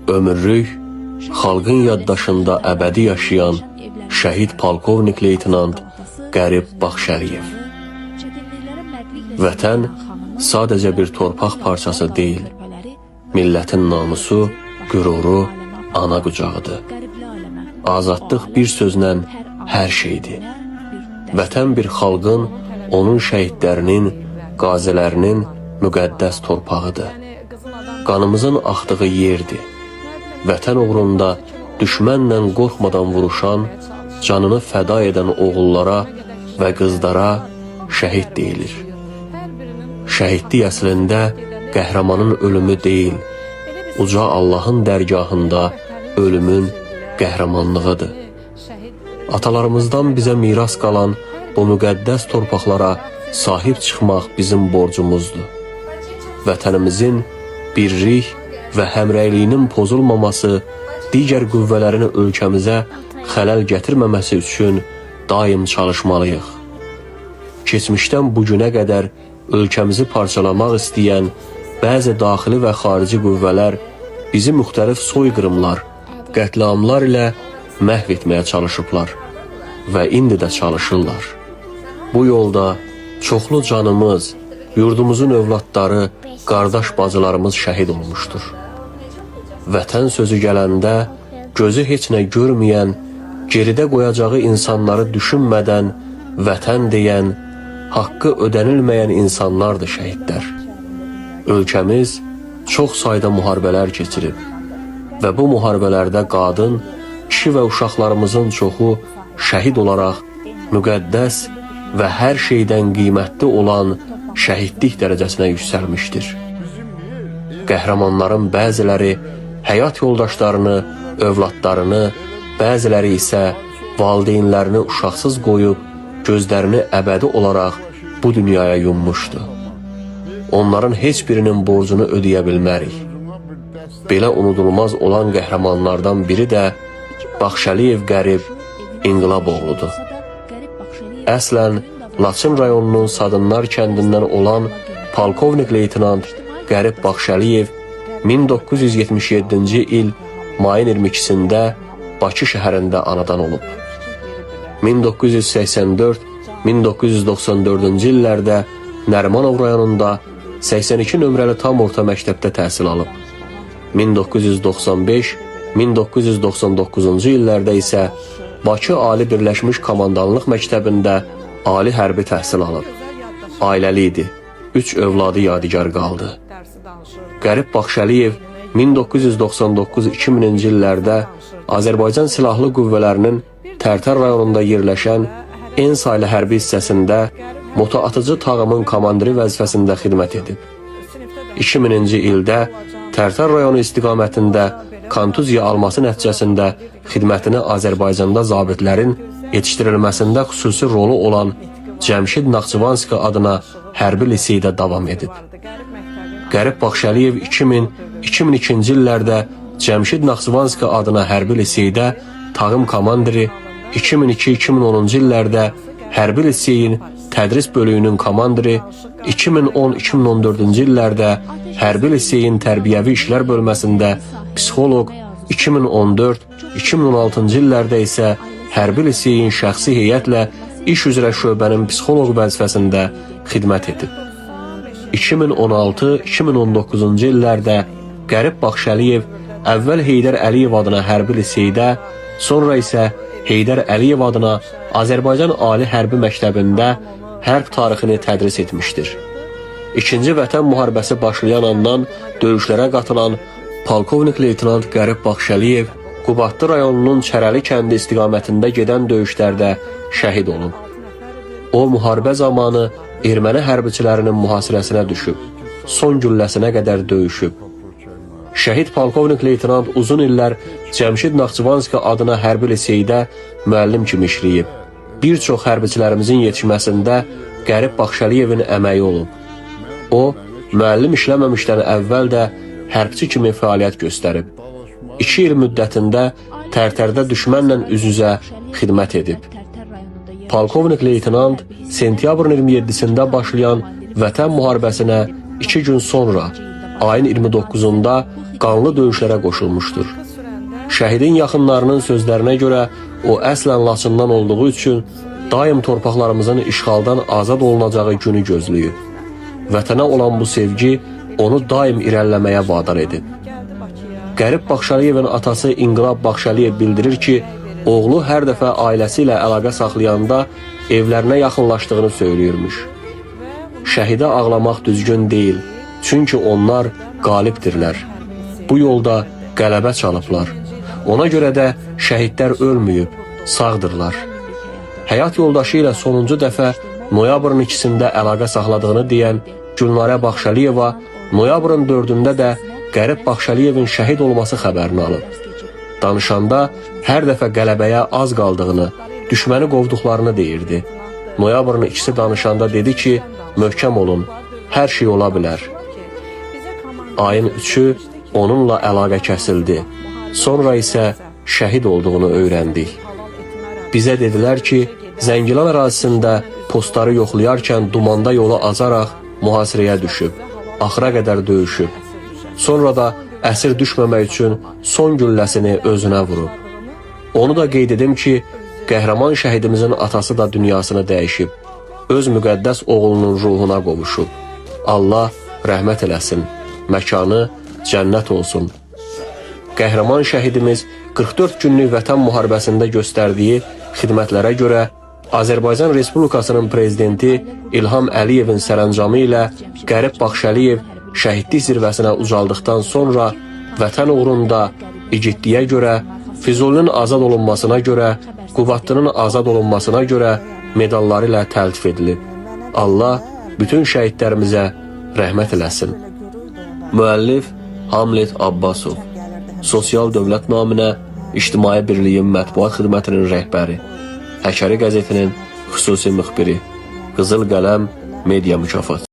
ömürlük, xalqın yaddaşında əbədi yaşayan şəhid polkovnik leytenant Qərib Baxşəliyev. Vətən sadəcə bir torpaq parçası deyil, millətin namusu, qüruru, ana qucağıdır. Azadlıq bir sözlə hər şeydir. Vətən bir xalqın, onun şəhidlərinin, qazilərinin müqəddəs torpağıdır. Qanımızın axdığı yerdir. Vətən uğrunda düşmənlə qorxmadan vuruşan, canını fəda edən oğullara və qızlara şəhid deyilir. Şəhidlik əslində qəhrəmanın ölümü deyil, uca Allahın dərgahında ölümün qəhrəmanlığıdır. Atalarımızdan bizə miras qalan bu müqəddəs torpaqlara sahib çıxmaq bizim borcumuzdur. Vətənimizin birlik və həmrəyliyinin pozulmaması, digər qüvvələrin ölkəmizə xələl gətirməməsi üçün daim çalışmalıyıq. Keçmişdən bugünə qədər ölkəmizi parçalamaq istəyən bəzi daxili və xarici qüvvələr bizi müxtəlif soyqırımlar, qətliamlar ilə məhv etməyə çalışıblar və indi də çalışırlar. Bu yolda çoxlu canımız, yurdumuzun övladları, qardaş bacılarımız şəhid olmuşdur. Vətən sözü gələndə gözü heç nə görməyən, geridə qoyacağı insanları düşünmədən vətən deyən, haqqı ödənilməyən insanlardır şəhidlər. Ölkəmiz çox sayda müharibələr keçirib və bu müharibələrdə qadın, kişi və uşaqlarımızın çoxu şəhid olaraq müqəddəs və hər şeydən qiymətli olan şəhidlik dərəcəsinə yüksəlmişdir. Qəhrəmanların bəziləri həyat yoldaşlarını, övladlarını, bəziləri isə valideynlərini uşaqsız qoyub, gözlərini əbədi olaraq bu dünyaya yummuşdu. Onların heç birinin borcunu ödəyə bilmərik. Belə unudulmaz olan qəhrəmanlardan biri də Baxşəliyev Qərib İnqilaboğludur. Əslən, Laçın rayonunun Sadınlar kəndindən olan polkovnik leytenant Qərib Baxşəliyev 1977-ci il mayın 22-sində Bakı şəhərində anadan olub. 1984-1994-cü illərdə Nərimanov rayonunda 82 nömrəli tam orta məktəbdə təhsil alıb. 1995-1999-cu illərdə isə Bakı Ali Birləşmiş Komandanlıq Məktəbində ali hərbi təhsil alıb. Ailəli idi, 3 övladı yadigar qaldı. Qərib Baxşəliyev 1999-2000-ci illərdə Azərbaycan Silahlı Qüvvələrinin Tərtər rayonunda yerləşən En saylı hərbi hissəsində motoatıcı tağımın komandiri vəzifəsində xidmət edib. 2000-ci ildə Tərtər rayonu istiqamətində kontuziya alması nəticəsində xidmətini Azərbaycanda zabitlərin yetişdirilməsində xüsusi rolu olan Cəmşid Naxçıvanski adına hərbi liseydə davam edib. Qərib Baxşəliyev 2000-2002-ci illərdə Cəmşid Naxçıvanski adına hərbi liseydə tağım komandiri, 2002-2010-cu illərdə hərbi liseyin tədris bölüyünün komandiri, 2010-2014-cü illərdə hərbi liseyin tərbiyəvi işlər bölməsində psixoloq, 2014-2016-cı illərdə isə hərbi liseyin şəxsi heyətlə iş üzrə şöbənin psixoloq vəzifəsində xidmət edib. 2016-2019-cu illərdə Qərib Baxşəliyev əvvəl Heydər Əliyev adına hərbi liseydə, sonra isə Heydər Əliyev adına Azərbaycan Ali Hərbi Məktəbində hərb tarixini tədris etmişdir. İkinci Vətən müharibəsi başlayan andan döyüşlərə qatılan polkovnik leytenant Qərib Baxşəliyev Qubadlı rayonunun Çərəli kəndi istiqamətində gedən döyüşlərdə şəhid olub. O, müharibə zamanı erməni hərbiçilərinin mühasirəsinə düşüb, son gülləsinə qədər döyüşüb. Şəhid polkovnik leytenant uzun illər Cəmşid Naxçıvanski adına hərbi liseydə müəllim kimi işləyib. Bir çox hərbiçilərimizin yetişməsində Qərib Baxşəliyevin əməyi olub. O, müəllim işləməmişdən əvvəl də hərbçi kimi fəaliyyət göstərib. 2 il müddətində Tərtərdə düşmənlə üz-üzə xidmət edib. Polkovnik leytenant sentyabrın 27-sində başlayan Vətən müharibəsinə 2 gün sonra ayın 29-unda qanlı döyüşlərə qoşulmuşdur. Şəhidin yaxınlarının sözlərinə görə o əslən Laçından olduğu üçün daim torpaqlarımızın işğaldan azad olunacağı günü gözləyir. Vətənə olan bu sevgi onu daim irəliləməyə vadar edib. Qərib Baxşaliyevin atası İnqilab Baxşaliyev bildirir ki, oğlu hər dəfə ailəsi ilə əlaqə saxlayanda evlərinə yaxınlaşdığını söyləyirmiş. Şəhidə ağlamaq düzgün deyil, çünki onlar qalibdirlər. Bu yolda qələbə çalıblar. Ona görə də şəhidlər ölməyib, sağdırlar. Həyat yoldaşı ilə sonuncu dəfə noyabrın 2-sində əlaqə saxladığını deyən Gülnarə Baxşaliyeva noyabrın 4-də də Qərib Baxşaliyevin şəhid olması xəbərini alıb. Danışanda hər dəfə qələbəyə az qaldığını, düşməni qovduqlarını deyirdi. Noyabrın 2-si danışanda dedi ki, möhkəm olun, hər şey ola bilər. Ayın 3-ü onunla əlaqə kəsildi. Sonra isə şəhid olduğunu öyrəndik. Bizə dedilər ki, Zəngilan ərazisində postları yoxlayarkən dumanda yolu azaraq mühasirəyə düşüb, axıra qədər döyüşüb. Sonra da əsir düşməmək üçün son gülləsini özünə vurub. Onu da qeyd edim ki, qəhrəman şəhidimizin atası da dünyasını dəyişib, öz müqəddəs oğlunun ruhuna qovuşub. Allah rəhmət eləsin, məkanı cənnət olsun. Qəhrəman şəhidimiz 44 günlük vətən müharibəsində göstərdiyi xidmətlərə görə Azərbaycan Respublikasının prezidenti İlham Əliyevin sərəncamı ilə Qərib Baxşaliyev şəhidlik zirvəsinə ucaldıqdan sonra vətən uğrunda igidliyə görə, Füzulinin azad olunmasına görə, Qubadlının azad olunmasına görə medalları ilə təltif edilib. Allah bütün şəhidlərimizə rəhmət eləsin. Müəllif Hamlet Abbasov, Sosial Dövlət naminə İctimai Birliyin Mətbuat Xidmətinin rəhbəri, Həkəri qəzetinin xüsusi müxbiri, Qızıl Qələm Media Mükafatı.